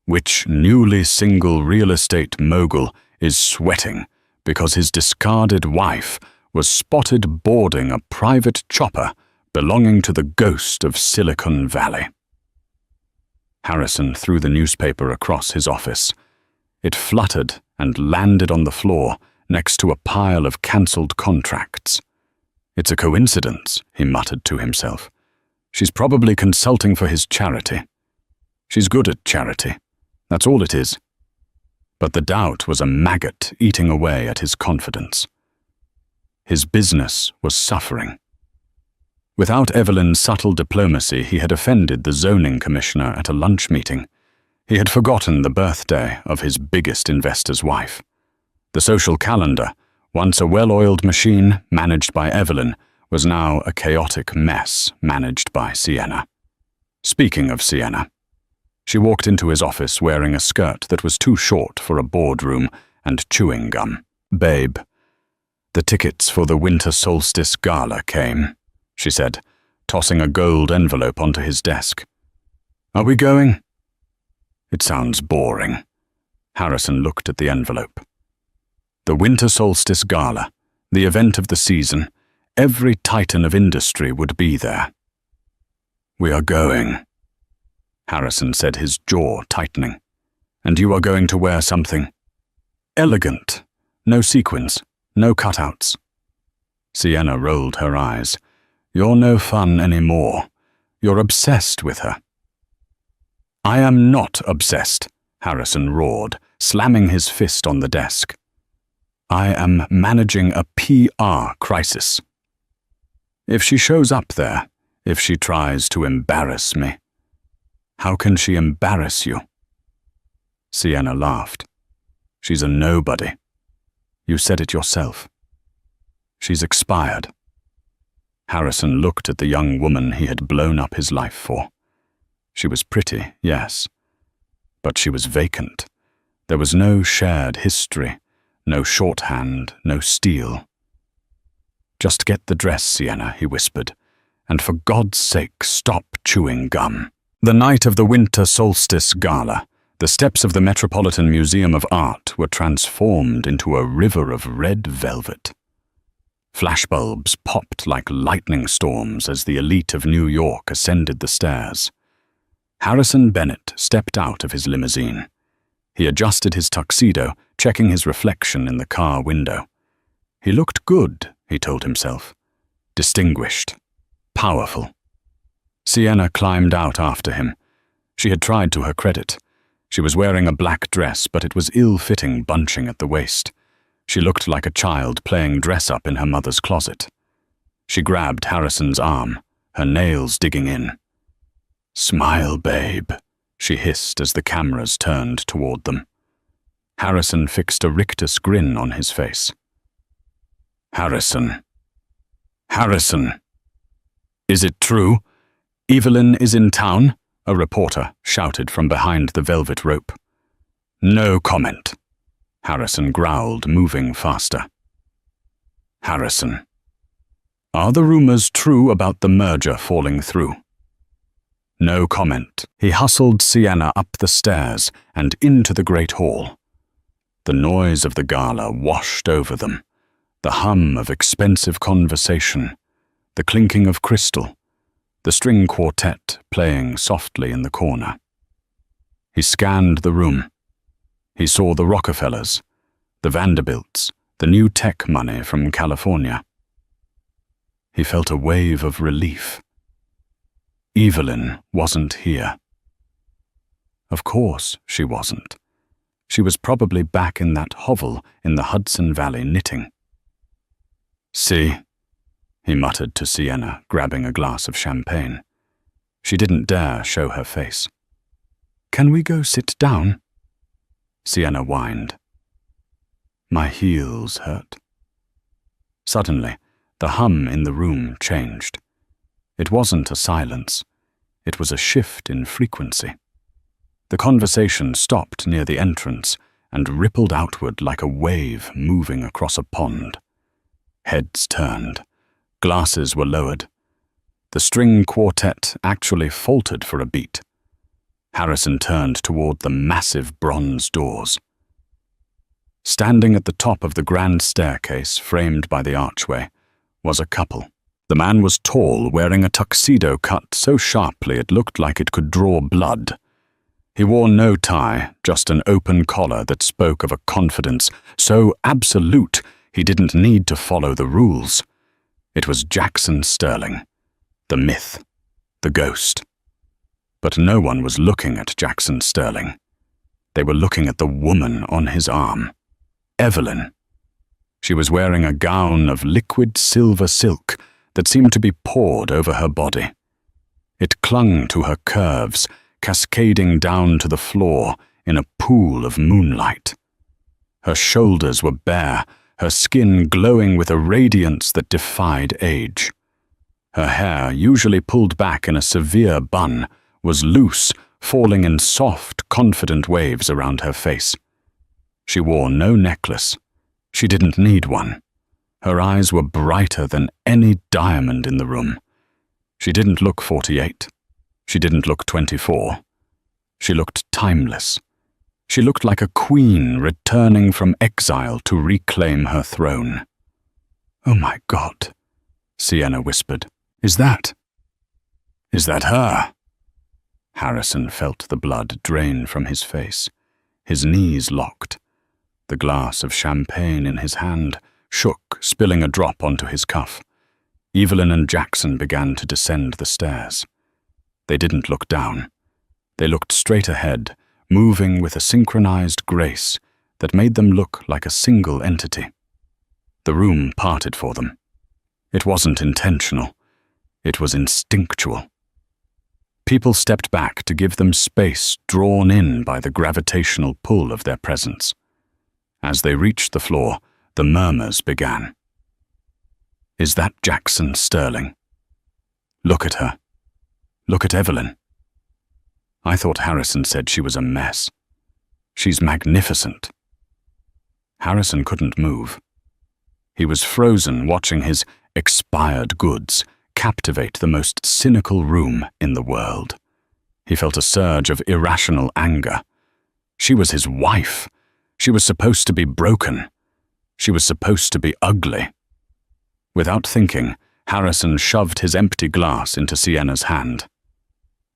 Which newly single real estate mogul is sweating because his discarded wife was spotted boarding a private chopper belonging to the ghost of Silicon Valley. Harrison threw the newspaper across his office. It fluttered and landed on the floor next to a pile of cancelled contracts. "It's a coincidence," he muttered to himself. "She's probably consulting for his charity. She's good at charity. That's all it is." But the doubt was a maggot eating away at his confidence. His business was suffering. Without Evelyn's subtle diplomacy, he had offended the zoning commissioner at a lunch meeting. He had forgotten the birthday of his biggest investor's wife. The social calendar, once a well-oiled machine managed by Evelyn, was now a chaotic mess managed by Sienna. Speaking of Sienna, she walked into his office wearing a skirt that was too short for a boardroom and chewing gum. "Babe, the tickets for the Winter Solstice Gala came," she said, tossing a gold envelope onto his desk. "Are we going?" "It sounds boring." Harrison looked at the envelope. The Winter Solstice Gala, the event of the season, every titan of industry would be there. "We are going," Harrison said, his jaw tightening. "And you are going to wear something elegant, no sequins, no cutouts." Sienna rolled her eyes. "You're no fun anymore. You're obsessed with her." "I am not obsessed," Harrison roared, slamming his fist on the desk. "I am managing a PR crisis. If she shows up there, if she tries to embarrass me." "How can she embarrass you?" Sienna laughed. "She's a nobody. You said it yourself. She's expired." Harrison looked at the young woman he had blown up his life for. She was pretty, yes, but she was vacant. There was no shared history, no shorthand, no steel. "Just get the dress, Sienna," he whispered, "and for God's sake, stop chewing gum." The night of the Winter Solstice Gala, the steps of the Metropolitan Museum of Art were transformed into a river of red velvet. Flashbulbs popped like lightning storms as the elite of New York ascended the stairs. Harrison Bennett stepped out of his limousine. He adjusted his tuxedo, checking his reflection in the car window. He looked good, he told himself. Distinguished. Powerful. Sienna climbed out after him. She had tried to her credit. She was wearing a black dress, but it was ill-fitting bunching at the waist. She looked like a child playing dress-up in her mother's closet. She grabbed Harrison's arm, her nails digging in. "Smile, babe," she hissed as the cameras turned toward them. Harrison fixed a rictus grin on his face. Harrison. Harrison. "Is it true? Evelyn is in town?" a reporter shouted from behind the velvet rope. "No comment," Harrison growled, moving faster. Harrison. "Are the rumors true about the merger falling through?" No comment. He hustled Sienna up the stairs and into the great hall. The noise of the gala washed over them, the hum of expensive conversation, the clinking of crystal, the string quartet playing softly in the corner. He scanned the room. He saw the Rockefellers, the Vanderbilts, the new tech money from California. He felt a wave of relief. Evelyn wasn't here. Of course she wasn't. She was probably back in that hovel in the Hudson Valley knitting. "See," he muttered to Sienna, grabbing a glass of champagne. She didn't dare show her face. "Can we go sit down?" Sienna whined. "My heels hurt." Suddenly, the hum in the room changed. It wasn't a silence. It was a shift in frequency. The conversation stopped near the entrance and rippled outward like a wave moving across a pond. Heads turned. Glasses were lowered. The string quartet actually faltered for a beat. Harrison turned toward the massive bronze doors. Standing at the top of the grand staircase framed by the archway was a couple. The man was tall, wearing a tuxedo cut so sharply it looked like it could draw blood. He wore no tie, just an open collar that spoke of a confidence so absolute he didn't need to follow the rules. It was Jackson Sterling, the myth, the ghost. But no one was looking at Jackson Sterling. They were looking at the woman on his arm, Evelyn. She was wearing a gown of liquid silver silk that seemed to be poured over her body. It clung to her curves, cascading down to the floor in a pool of moonlight. Her shoulders were bare, her skin glowing with a radiance that defied age. Her hair, usually pulled back in a severe bun, was loose, falling in soft, confident waves around her face. She wore no necklace. She didn't need one. Her eyes were brighter than any diamond in the room. She didn't look 48. She didn't look 24. She looked timeless. She looked like a queen returning from exile to reclaim her throne. "Oh my God," Sienna whispered. Is that her?" Harrison felt the blood drain from his face. His knees locked. The glass of champagne in his hand shook, spilling a drop onto his cuff. Evelyn and Jackson began to descend the stairs. They didn't look down. They looked straight ahead, moving with a synchronized grace that made them look like a single entity. The room parted for them. It wasn't intentional. It was instinctual. People stepped back to give them space, drawn in by the gravitational pull of their presence. As they reached the floor, the murmurs began. "Is that Jackson Sterling? Look at her. Look at Evelyn. I thought Harrison said she was a mess. She's magnificent." Harrison couldn't move. He was frozen, watching his expired goods captivate the most cynical room in the world. He felt a surge of irrational anger. She was his wife. She was supposed to be broken. She was supposed to be ugly. Without thinking, Harrison shoved his empty glass into Sienna's hand.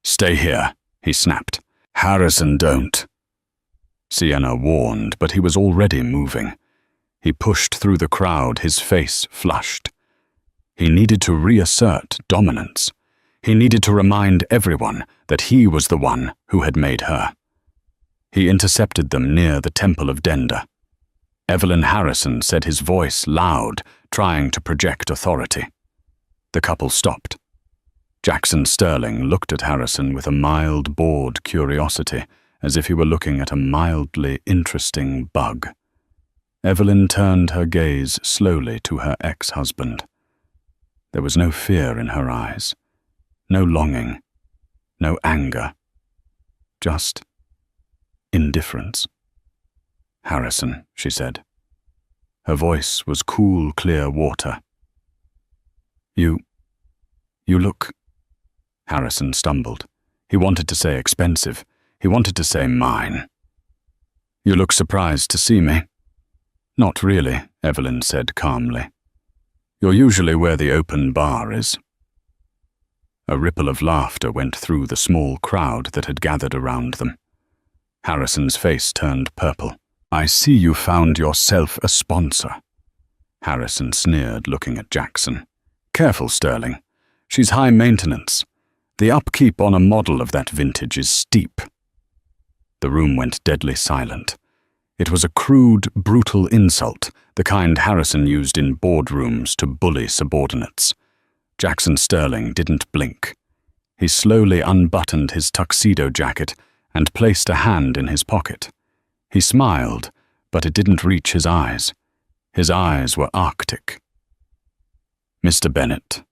"Stay here," he snapped. "Harrison, don't." Sienna warned, but he was already moving. He pushed through the crowd, his face flushed. He needed to reassert dominance. He needed to remind everyone that he was the one who had made her. He intercepted them near the Temple of Denda. Evelyn Harrison said, his voice loud, trying to project authority. The couple stopped. Jackson Sterling looked at Harrison with a mild, bored curiosity, as if he were looking at a mildly interesting bug. Evelyn turned her gaze slowly to her ex-husband. There was no fear in her eyes, no longing, no anger, just indifference. "Harrison," she said. Her voice was cool, clear water. You look..." Harrison stumbled. He wanted to say expensive. He wanted to say mine. "You look surprised to see me." "Not really," Evelyn said calmly. "You're usually where the open bar is." A ripple of laughter went through the small crowd that had gathered around them. Harrison's face turned purple. "I see you found yourself a sponsor." Harrison sneered, looking at Jackson. "Careful, Sterling. She's high maintenance. The upkeep on a model of that vintage is steep." The room went deadly silent. It was a crude, brutal insult, the kind Harrison used in boardrooms to bully subordinates. Jackson Sterling didn't blink. He slowly unbuttoned his tuxedo jacket and placed a hand in his pocket. He smiled, but it didn't reach his eyes. His eyes were arctic. "Mr. Bennett."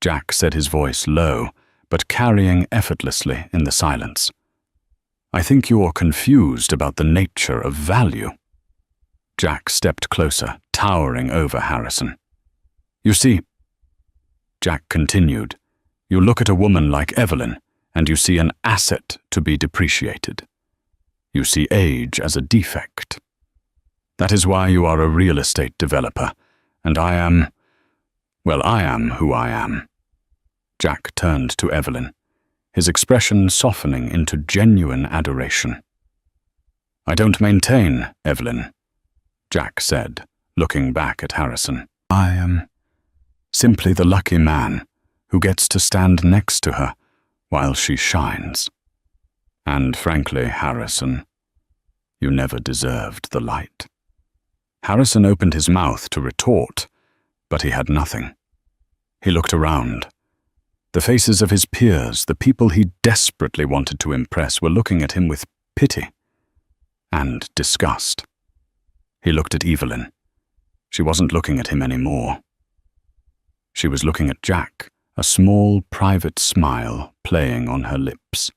Jack said, his voice low, but carrying effortlessly in the silence. "I think you're confused about the nature of value." Jack stepped closer, towering over Harrison. "You see," Jack continued, "you look at a woman like Evelyn, and you see an asset to be depreciated. You see age as a defect. That is why you are a real estate developer, and I am who I am." Jack turned to Evelyn, his expression softening into genuine adoration. "I don't maintain, Evelyn," Jack said, looking back at Harrison. "I am simply the lucky man who gets to stand next to her while she shines. And frankly, Harrison, you never deserved the light." Harrison opened his mouth to retort, but he had nothing. He looked around. The faces of his peers, the people he desperately wanted to impress, were looking at him with pity and disgust. He looked at Evelyn. She wasn't looking at him anymore. She was looking at Jack, a small, private smile playing on her lips.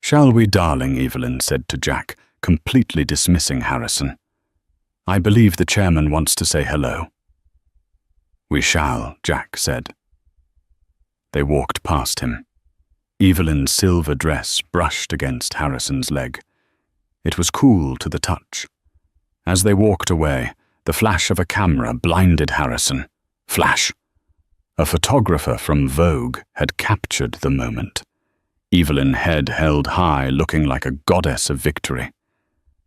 "Shall we, darling?" Evelyn said to Jack, completely dismissing Harrison. "I believe the chairman wants to say hello." "We shall," Jack said. They walked past him. Evelyn's silver dress brushed against Harrison's leg. It was cool to the touch. As they walked away, the flash of a camera blinded Harrison. Flash! A photographer from Vogue had captured the moment. Evelyn, head held high, looking like a goddess of victory.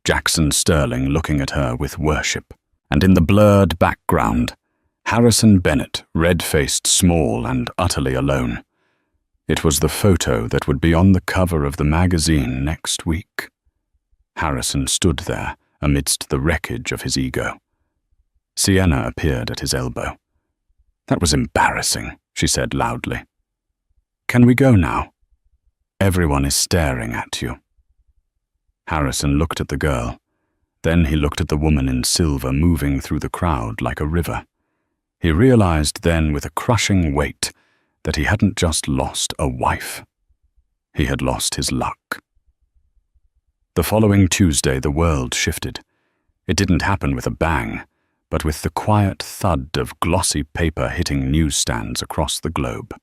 Jackson Sterling looking at her with worship. And in the blurred background, Harrison Bennett, red-faced, small, and utterly alone. It was the photo that would be on the cover of the magazine next week. Harrison stood there amidst the wreckage of his ego. Sienna appeared at his elbow. "That was embarrassing," she said loudly. "Can we go now? Everyone is staring at you." Harrison looked at the girl. Then he looked at the woman in silver moving through the crowd like a river. He realized then with a crushing weight that he hadn't just lost a wife. He had lost his luck. The following Tuesday, the world shifted. It didn't happen with a bang, but with the quiet thud of glossy paper hitting newsstands across the globe.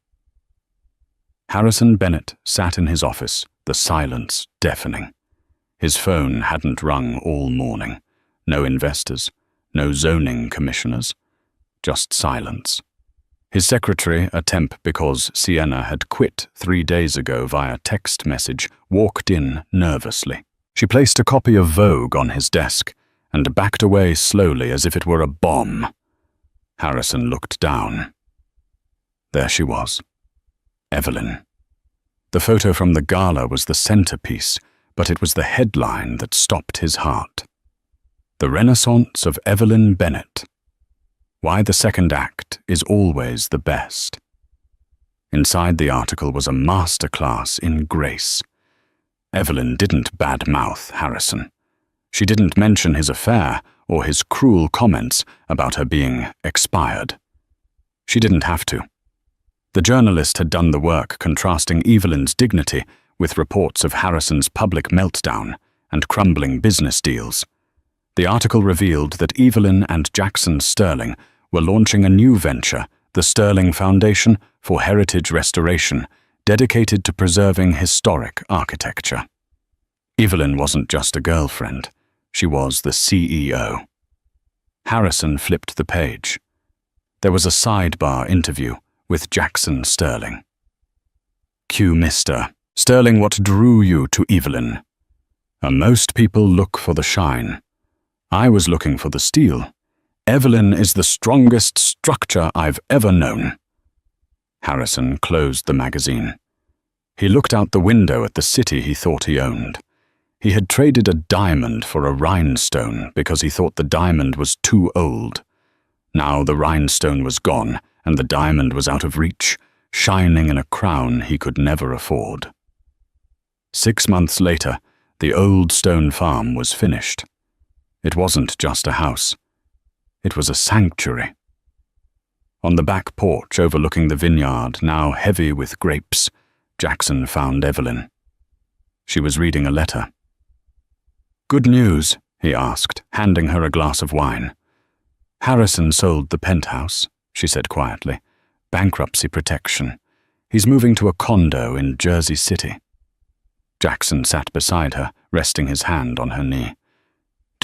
Harrison Bennett sat in his office, the silence deafening. His phone hadn't rung all morning. No investors, no zoning commissioners, just silence. His secretary, a temp because Sienna had quit 3 days ago via text message, walked in nervously. She placed a copy of Vogue on his desk and backed away slowly as if it were a bomb. Harrison looked down. There she was, Evelyn. The photo from the gala was the centerpiece, but it was the headline that stopped his heart. The Renaissance of Evelyn Bennett. Why the second act is always the best. Inside the article was a masterclass in grace. Evelyn didn't badmouth Harrison. She didn't mention his affair or his cruel comments about her being expired. She didn't have to. The journalist had done the work contrasting Evelyn's dignity with reports of Harrison's public meltdown and crumbling business deals. The article revealed that Evelyn and Jackson Sterling were launching a new venture, the Sterling Foundation for Heritage Restoration, dedicated to preserving historic architecture. Evelyn wasn't just a girlfriend, she was the CEO. Harrison flipped the page. There was a sidebar interview with Jackson Sterling. Q. Mr. Sterling, what drew you to Evelyn? Most people look for the shine. I was looking for the steel. Evelyn is the strongest structure I've ever known. Harrison closed the magazine. He looked out the window at the city he thought he owned. He had traded a diamond for a rhinestone because he thought the diamond was too old. Now the rhinestone was gone and the diamond was out of reach, shining in a crown he could never afford. 6 months later, the old stone farm was finished. It wasn't just a house. It was a sanctuary. On the back porch overlooking the vineyard, now heavy with grapes, Jackson found Evelyn. She was reading a letter. "Good news," he asked, handing her a glass of wine. "Harrison sold the penthouse," she said quietly. "Bankruptcy protection. He's moving to a condo in Jersey City." Jackson sat beside her, resting his hand on her knee.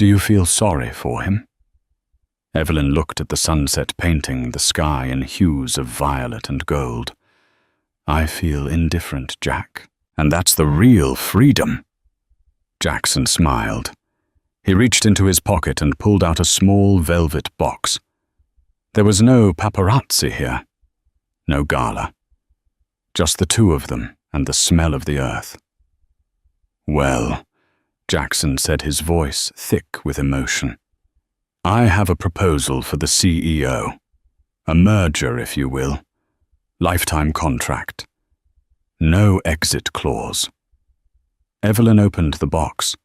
Do you feel sorry for him? Evelyn looked at the sunset painting the sky in hues of violet and gold. I feel indifferent, Jack, and that's the real freedom. Jackson smiled. He reached into his pocket and pulled out a small velvet box. There was no paparazzi here, no gala. Just the two of them and the smell of the earth. Well, Jackson said, his voice thick with emotion. I have a proposal for the CEO. A merger, if you will. Lifetime contract. No exit clause. Evelyn opened the box.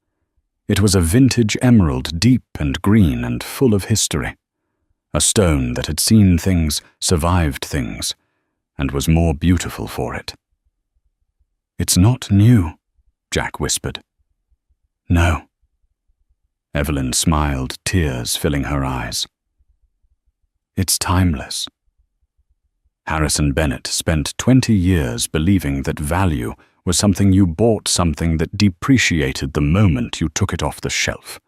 It was a vintage emerald, deep and green and full of history. A stone that had seen things, survived things, and was more beautiful for it. It's not new, Jack whispered. No. Evelyn smiled, tears filling her eyes. It's timeless. Harrison Bennett spent 20 years believing that value was something you bought, something that depreciated the moment you took it off the shelf.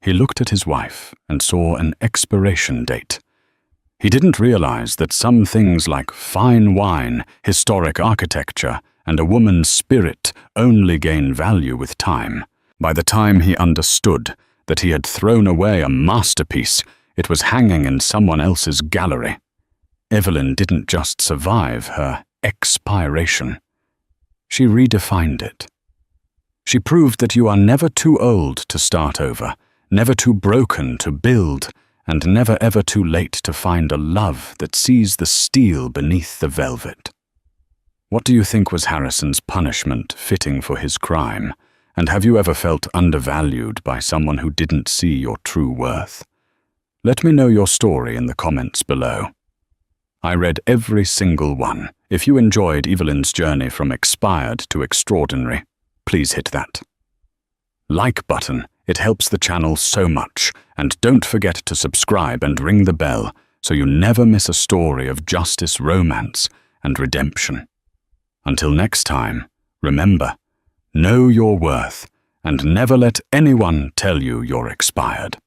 He looked at his wife and saw an expiration date. He didn't realize that some things like fine wine, historic architecture, and a woman's spirit only gain value with time. By the time he understood that he had thrown away a masterpiece, it was hanging in someone else's gallery. Evelyn didn't just survive her expiration. She redefined it. She proved that you are never too old to start over, never too broken to build, and never ever too late to find a love that sees the steel beneath the velvet. What do you think was Harrison's punishment fitting for his crime? And have you ever felt undervalued by someone who didn't see your true worth? Let me know your story in the comments below. I read every single one. If you enjoyed Evelyn's journey from expired to extraordinary, please hit that like button. It helps the channel so much. And don't forget to subscribe and ring the bell so you never miss a story of justice, romance, and redemption. Until next time, remember, know your worth, and never let anyone tell you you're expired.